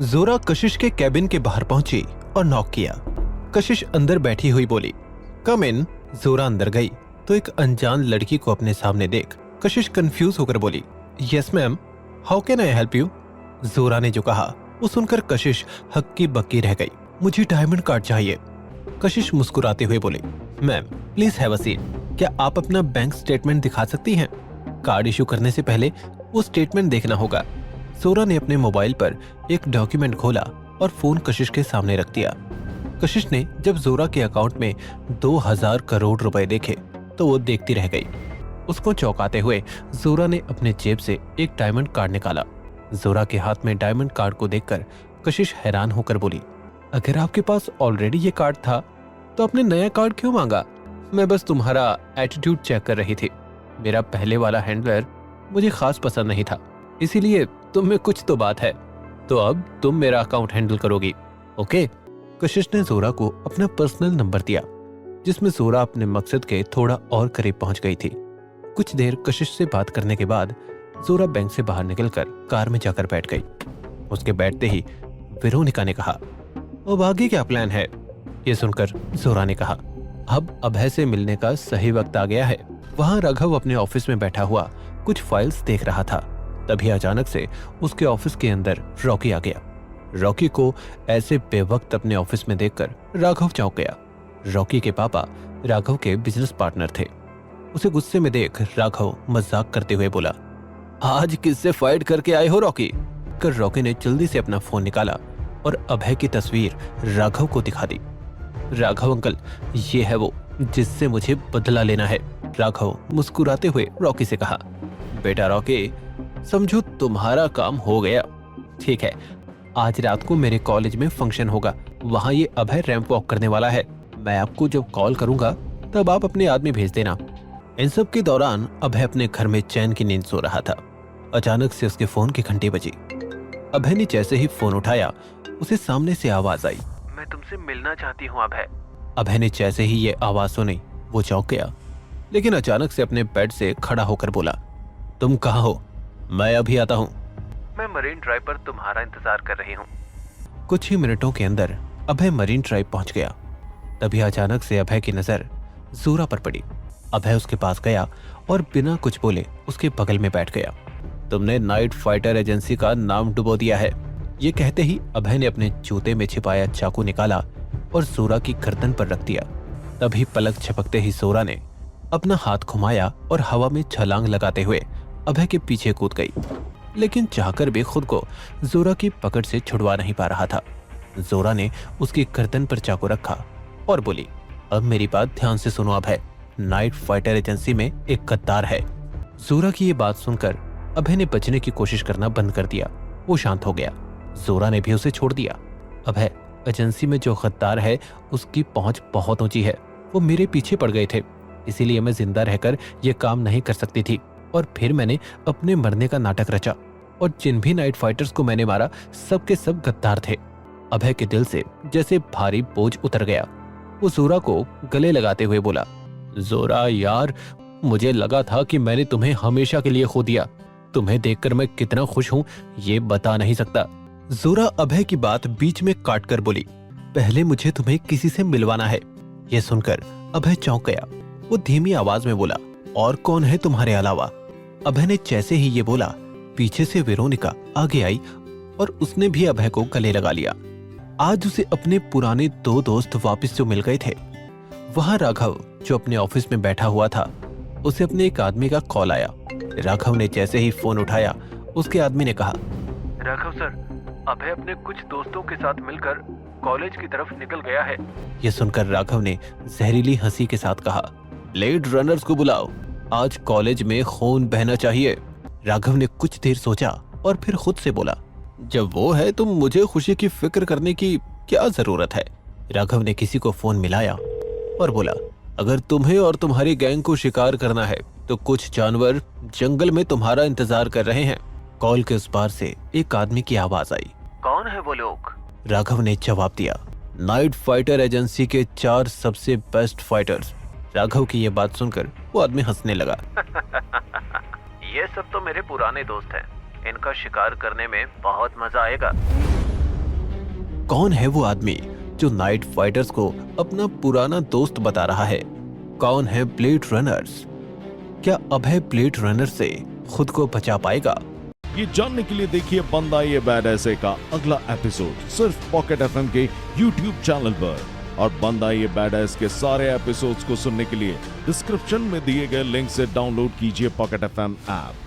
जोरा कशिश के कैबिन के बाहर पहुंची और नॉक किया। कशिश अंदर बैठी हुई बोली, कम इन। जोरा अंदर गई तो एक अनजान लड़की को अपने सामने देख कशिश कंफ्यूज होकर बोली, yes ma'am, how can I help you. जोरा ने जो कहा वो सुनकर कशिश हक्की बक्की रह गई। मुझे डायमंड कार्ड चाहिए। कशिश मुस्कुराते हुए बोली, ma'am please have a seat. क्या आप अपना बैंक स्टेटमेंट दिखा सकती हैं? कार्ड इशू करने से पहले वो स्टेटमेंट देखना होगा। जोरा ने अपने मोबाइल पर एक डॉक्यूमेंट खोला और फोन कशिश के सामने रख दिया। कशिश ने जब जोरा के अकाउंट में 2000 करोड़ रुपए देखे तो वो देखती रह गई। उसको चौंकाते हुए जोरा ने अपने जेब से एक डायमंड कार्ड निकाला। जोरा के हाथ में डायमंड कार्ड को देखकर कशिश हैरान होकर बोली, अगर आपके पास ऑलरेडी ये कार्ड था तो आपने नया कार्ड क्यों मांगा? मैं बस तुम्हारा एटीट्यूड चेक कर रही थी। मेरा पहले वाला हैंडलर मुझे खास पसंद नहीं था, इसीलिए तुम में कुछ तो बात है। तो अब तुम मेरा अकाउंट हैंडल करोगी, ओके? कशिश ने जोरा को अपना पर्सनल नंबर दिया, जिसमें जोरा अपने मकसद के थोड़ा और करीब पहुंच गई थी। कुछ देर कशिश से बात करने के बाद जोरा बैंक से बाहर निकलकर कार में जाकर बैठ गई। उसके बैठते ही वेरोनिका ने कहा, अब आगे क्या प्लान है? ये सुनकर जोरा ने कहा, अब अभय से मिलने का सही वक्त आ गया है। वहां राघव अपने ऑफिस में बैठा हुआ कुछ फाइल्स देख रहा था। तभी अचानक से उसके ऑफिस के अंदर रॉकी आ गया। रॉकी को ऐसे बेवक्त अपने ऑफिस में देखकर राघव चौंक गया। रॉकी के पापा राघव के बिजनेस पार्टनर थे। उसे गुस्से में देख राघव मजाक करते हुए बोला, आज किससे फाइट करके आए हो रॉकी? कर रॉकी ने जल्दी से अपना फोन निकाला और अभय की तस्वीर राघव को दिखा दी। राघव अंकल, ये है वो जिससे मुझे बदला लेना है। राघव मुस्कुराते हुए रॉकी से कहा, बेटा रॉकी, समझो तुम्हारा काम हो गया। ठीक है, आज रात को मेरे कॉलेज में फंक्शन होगा, वहां ये अभय रैंप वॉक करने वाला है। मैं आपको जब कॉल करूंगा तब आप अपने आदमी भेज देना। इन सब के दौरान अभय अपने घर में चैन की नींद सो रहा था। अचानक से उसके फोन की घंटी बजी। अभय ने जैसे ही फोन उठाया, उसे सामने से आवाज आई, मैं तुमसे मिलना चाहती हूँ अभय। अभय ने जैसे ही ये आवाज सुनी वो चौंक गया, लेकिन अचानक से अपने बेड से खड़ा होकर बोला, तुम कहाँ हो? मैं अभी आता हूँ। मैं मरीन ड्राइव पर तुम्हारा इंतजार कर रही हूँ। कुछ ही मिनटों के अंदर अभय मरीन ड्राइव पहुंच गया। तभी अचानक से अभय की नजर जोरा पर पड़ी। अभय उसके पास गया और बिना कुछ बोले उसके बगल में बैठ गया। तुमने नाइट फाइटर एजेंसी का नाम डुबो दिया है। ये कहते ही अभय ने अपने जूते में छिपाया चाकू निकाला और जोरा की गर्दन पर रख दिया। तभी पलक झपकते ही जोरा ने अपना हाथ घुमाया और हवा में छलांग लगाते हुए अभय के पीछे कूद गई, लेकिन चाहकर भी खुद को जोरा की पकड़ से छुड़वा नहीं पा रहा था। जोरा ने उसकी गर्दन पर चाकू रखा और बोली, अब मेरी बात ध्यान से सुनो अभय, नाइट फाइटर एजेंसी में एक गद्दार है। जोरा की ये बात सुनकर अभय ने बचने की कोशिश करना बंद कर दिया। वो शांत हो गया। जोरा ने भी उसे छोड़ दिया। अभय, एजेंसी में जो गद्दार है उसकी पहुंच बहुत ऊंची है। वो मेरे पीछे पड़ गए थे, इसीलिए मैं जिंदा रहकर ये काम नहीं कर सकती थी। और फिर मैंने अपने मरने का नाटक रचा और जिन भी नाइट फाइटर्स को मैंने मारा सब के सब गद्दार थे। अभय के दिल से जैसे भारी बोझ उतर गया। वो जोरा को गले लगाते हुए बोला, जोरा यार, मुझे लगा था कि मैंने तुम्हें हमेशा के लिए खो दिया। तुम्हें देखकर मैं कितना खुश हूँ ये बता नहीं सकता। जोरा अभय की बात बीच में काट कर बोली, पहले मुझे तुम्हें किसी से मिलवाना है। यह सुनकर अभय चौंक गया। वो धीमी आवाज में बोला, और कौन है तुम्हारे अलावा? अभय ने जैसे ही ये बोला, पीछे से वेरोनिका आगे आई और उसने भी अभय को गले लगा लिया। आज उसे अपने पुराने 2 दोस्त वापस जो मिल गए थे। वहां राघव जो अपने ऑफिस में बैठा हुआ था, उसे अपने एक आदमी का कॉल आया। राघव ने जैसे ही फोन उठाया, उसके आदमी ने कहा, राघव सर, अभय अपने कुछ दोस्तों के साथ मिलकर कॉलेज की तरफ निकल गया है। यह सुनकर राघव ने जहरीली हंसी के साथ कहा, ब्लेड रनर्स को बुलाओ, आज कॉलेज में खून बहना चाहिए। राघव ने कुछ देर सोचा और फिर खुद से बोला, जब वो है तो मुझे खुशी की फिक्र करने की क्या जरूरत है। राघव ने किसी को फोन मिलाया और बोला, अगर तुम्हें और तुम्हारी गैंग को शिकार करना है तो कुछ जानवर जंगल में तुम्हारा इंतजार कर रहे हैं। कॉल के उस पार से एक आदमी की आवाज आई, कौन है वो लोग? राघव ने जवाब दिया, नाइट फाइटर एजेंसी के 4 सबसे बेस्ट फाइटर्स। राघव की ये बात सुनकर वो आदमी हंसने लगा। ये सब तो मेरे पुराने दोस्त हैं, इनका शिकार करने में बहुत मजा आएगा। कौन है वो आदमी जो नाइट फाइटर्स को अपना पुराना दोस्त बता रहा है? कौन है ब्लेड रनर्स? क्या अभय ब्लेड रनर से खुद को बचा पाएगा? ये जानने के लिए देखिए बंदा ये बैड ऐसे का अगला एपिसोड सिर्फ पॉकेट एफएम के यूट्यूब चैनल पर। और बंदा ये बैड ऐस के सारे एपिसोड्स को सुनने के लिए डिस्क्रिप्शन में दिए गए लिंक से डाउनलोड कीजिए पॉकेट एफएम ऐप।